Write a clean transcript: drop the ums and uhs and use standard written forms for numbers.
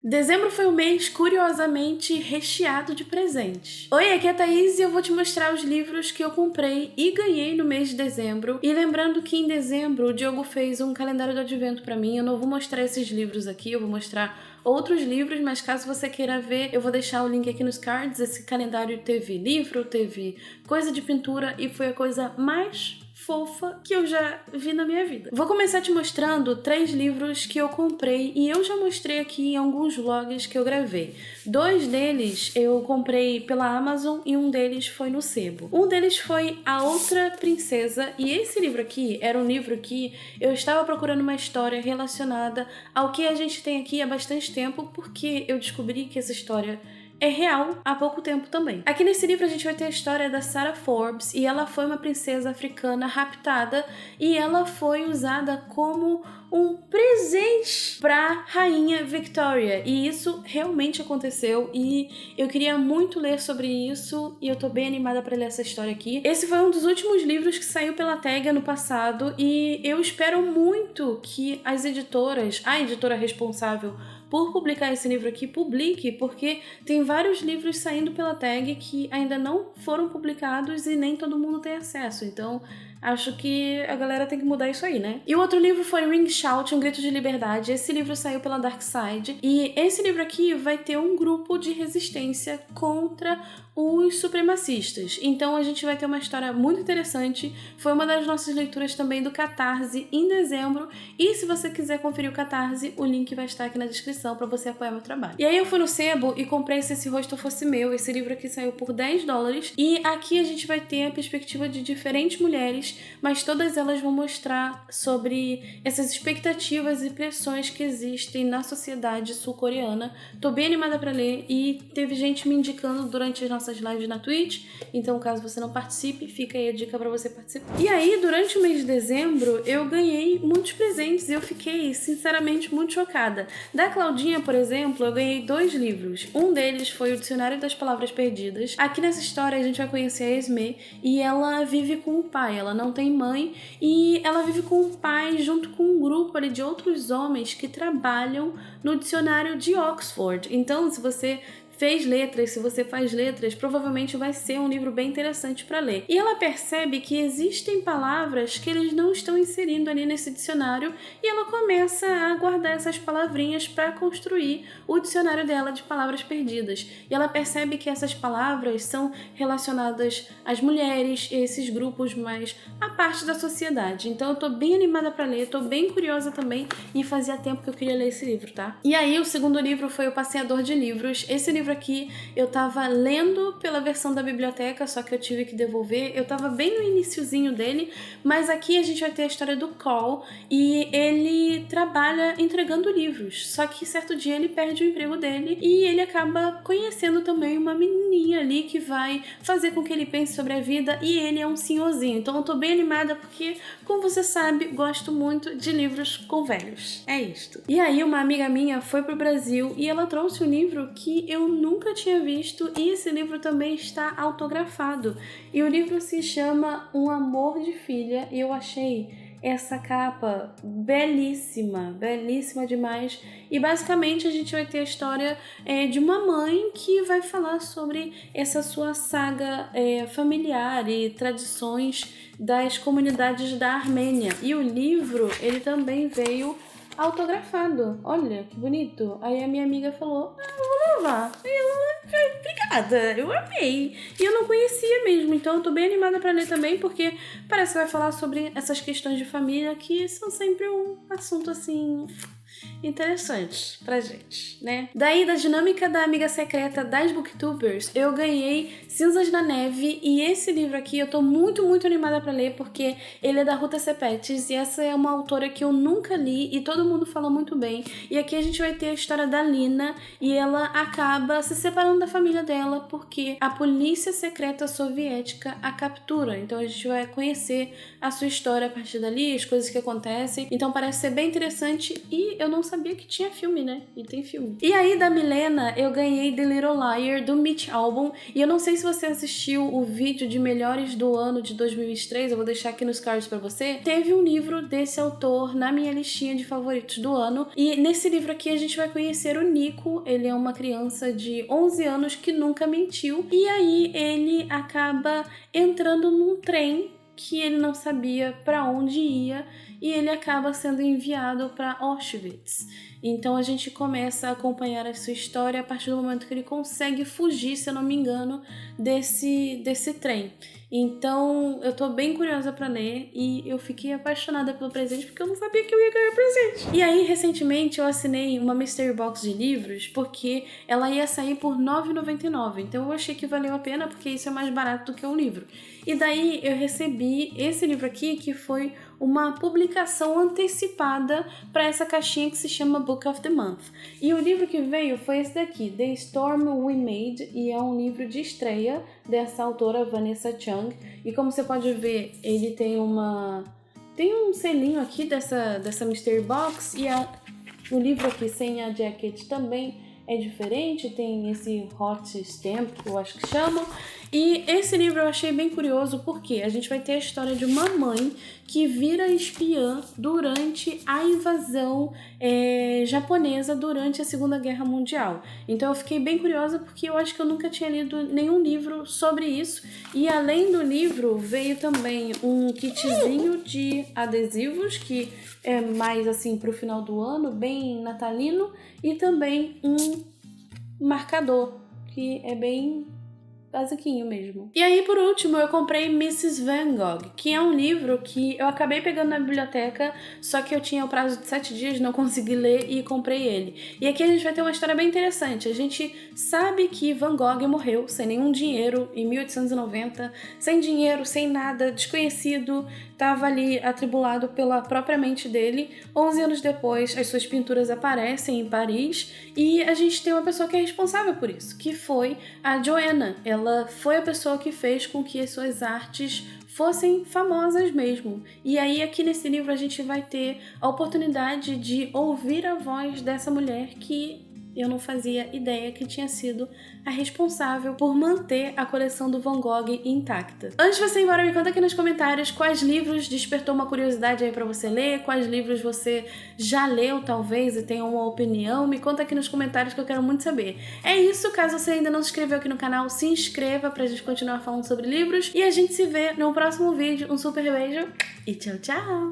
Dezembro foi um mês curiosamente recheado de presentes. Oi, aqui é a Thaís e eu vou te mostrar os livros que eu comprei e ganhei no mês de dezembro. E lembrando que em dezembro o Diogo fez um calendário do advento pra mim. Eu não vou mostrar esses livros aqui, eu vou mostrar outros livros, mas caso você queira ver, eu vou deixar o link aqui nos cards. Esse calendário teve livro, teve coisa de pintura e foi a coisa mais fofa que eu já vi na minha vida. Vou começar te mostrando 3 livros que eu comprei e eu já mostrei aqui em alguns vlogs que eu gravei. 2 deles eu comprei pela Amazon e um deles foi no sebo. Um deles foi A Outra Princesa e esse livro aqui era um livro que eu estava procurando uma história relacionada ao que a gente tem aqui há bastante tempo, porque eu descobri que essa história é real há pouco tempo também. Aqui nesse livro a gente vai ter a história da Sarah Forbes e ela foi uma princesa africana raptada e ela foi usada como um presente para rainha Victoria, e isso realmente aconteceu e eu queria muito ler sobre isso e eu tô bem animada para ler essa história aqui. Esse foi um dos últimos livros que saiu pela Tag ano passado e eu espero muito que as editoras, a editora responsável por publicar esse livro aqui, publique, porque tem vários livros saindo pela Tag que ainda não foram publicados e nem todo mundo tem acesso, então acho que a galera tem que mudar isso aí, né? E o outro livro foi Ring Shout, Um Grito de Liberdade. Esse livro saiu pela Dark Side. E esse livro aqui vai ter um grupo de resistência contra os supremacistas. Então a gente vai ter uma história muito interessante. Foi uma das nossas leituras também do Catarse em dezembro. E se você quiser conferir o Catarse, o link vai estar aqui na descrição para você apoiar meu trabalho. E aí eu fui no sebo e comprei Se Esse Rosto Fosse Meu. Esse livro aqui saiu por $10. E aqui a gente vai ter a perspectiva de diferentes mulheres, mas todas elas vão mostrar sobre essas expectativas e pressões que existem na sociedade sul-coreana. Tô bem animada pra ler e teve gente me indicando durante as nossas lives na Twitch, então caso você não participe, fica aí a dica pra você participar. E aí, durante o mês de dezembro, eu ganhei muitos presentes e eu fiquei, sinceramente, muito chocada. Da Claudinha, por exemplo, eu ganhei 2 livros. Um deles foi o Dicionário das Palavras Perdidas. Aqui nessa história a gente vai conhecer a Esme e ela vive com o pai, ela não tem mãe e ela vive com o pai junto com um grupo ali de outros homens que trabalham no dicionário de Oxford. Então, se você fez letras, se você faz letras, provavelmente vai ser um livro bem interessante para ler. E ela percebe que existem palavras que eles não estão inserindo ali nesse dicionário e ela começa a guardar essas palavrinhas para construir o dicionário dela de palavras perdidas. E ela percebe que essas palavras são relacionadas às mulheres e a esses grupos mais à parte da sociedade. Então eu tô bem animada para ler, tô bem curiosa também e fazia tempo que eu queria ler esse livro, tá? E aí o segundo livro foi O Passeador de Livros. Esse livro aqui eu tava lendo pela versão da biblioteca, só que eu tive que devolver. Eu tava bem no iniciozinho dele, mas aqui a gente vai ter a história do Cole e ele trabalha entregando livros. Só que certo dia ele perde o emprego dele e ele acaba conhecendo também uma menininha ali que vai fazer com que ele pense sobre a vida e ele é um senhorzinho. Então eu tô bem animada porque, como você sabe, gosto muito de livros com velhos. É isto. E aí uma amiga minha foi pro Brasil e ela trouxe um livro que eu nunca tinha visto e esse livro também está autografado. E o livro se chama Um Amor de Filha e eu achei essa capa belíssima, belíssima demais. E basicamente a gente vai ter a história de uma mãe que vai falar sobre essa sua saga familiar e tradições das comunidades da Armênia. E o livro, ele também veio autografado. Olha que bonito. Aí a minha amiga falou: vou levar. E eu, obrigada, eu amei. E eu não conhecia mesmo, então eu tô bem animada pra ler também, porque parece que vai falar sobre essas questões de família que são sempre um assunto assim interessantes pra gente, né? Daí, da dinâmica da amiga secreta das booktubers, eu ganhei Cinzas na Neve e esse livro aqui eu tô muito, muito animada pra ler porque ele é da Ruta Sepetys e essa é uma autora que eu nunca li e todo mundo fala muito bem. E aqui a gente vai ter a história da Lina e ela acaba se separando da família dela porque a polícia secreta soviética a captura. Então a gente vai conhecer a sua história a partir dali, as coisas que acontecem. Então parece ser bem interessante e eu não sabia que tinha filme, né? E tem filme. E aí, da Milena, eu ganhei The Little Liar, do Mitch Albom. E eu não sei se você assistiu o vídeo de melhores do ano de 2023, eu vou deixar aqui nos cards pra você. Teve um livro desse autor na minha listinha de favoritos do ano. E nesse livro aqui a gente vai conhecer o Nico. Ele é uma criança de 11 anos que nunca mentiu. E aí ele acaba entrando num trem que ele não sabia para onde ia e ele acaba sendo enviado para Auschwitz. Então a gente começa a acompanhar a sua história a partir do momento que ele consegue fugir, se eu não me engano, desse trem. Então eu tô bem curiosa pra ler e eu fiquei apaixonada pelo presente porque eu não sabia que eu ia ganhar presente. E aí, recentemente, eu assinei uma Mystery Box de livros porque ela ia sair por R$ 9,99. Então eu achei que valeu a pena porque isso é mais barato do que um livro. E daí eu recebi esse livro aqui que foi uma publicação antecipada para essa caixinha que se chama Book of the Month. E o livro que veio foi esse daqui, The Storm We Made, e é um livro de estreia dessa autora Vanessa Chung. E como você pode ver, ele tem um selinho aqui dessa Mystery Box, e o livro aqui sem a jacket também é diferente, tem esse hot stamp, eu acho que chamam. E esse livro eu achei bem curioso porque a gente vai ter a história de uma mãe que vira espiã durante a invasão japonesa durante a Segunda Guerra Mundial. Então eu fiquei bem curiosa porque eu acho que eu nunca tinha lido nenhum livro sobre isso. E além do livro, veio também um kitzinho de adesivos, que é mais assim pro final do ano, bem natalino, e também um marcador, que é bem basiquinho mesmo. E aí, por último, eu comprei Mrs. Van Gogh, que é um livro que eu acabei pegando na biblioteca, só que eu tinha o prazo de 7 dias, não consegui ler e comprei ele. E aqui a gente vai ter uma história bem interessante. A gente sabe que Van Gogh morreu sem nenhum dinheiro em 1890, sem dinheiro, sem nada, desconhecido, estava ali atribulado pela própria mente dele. 11 anos depois, as suas pinturas aparecem em Paris e a gente tem uma pessoa que é responsável por isso, que foi a Joanna. Ela foi a pessoa que fez com que as suas artes fossem famosas mesmo. E aí aqui nesse livro a gente vai ter a oportunidade de ouvir a voz dessa mulher que eu não fazia ideia que tinha sido a responsável por manter a coleção do Van Gogh intacta. Antes de você ir embora, me conta aqui nos comentários quais livros despertou uma curiosidade aí pra você ler, quais livros você já leu talvez e tem uma opinião. Me conta aqui nos comentários que eu quero muito saber. É isso, caso você ainda não se inscreveu aqui no canal, se inscreva pra gente continuar falando sobre livros e a gente se vê no próximo vídeo. Um super beijo e tchau, tchau!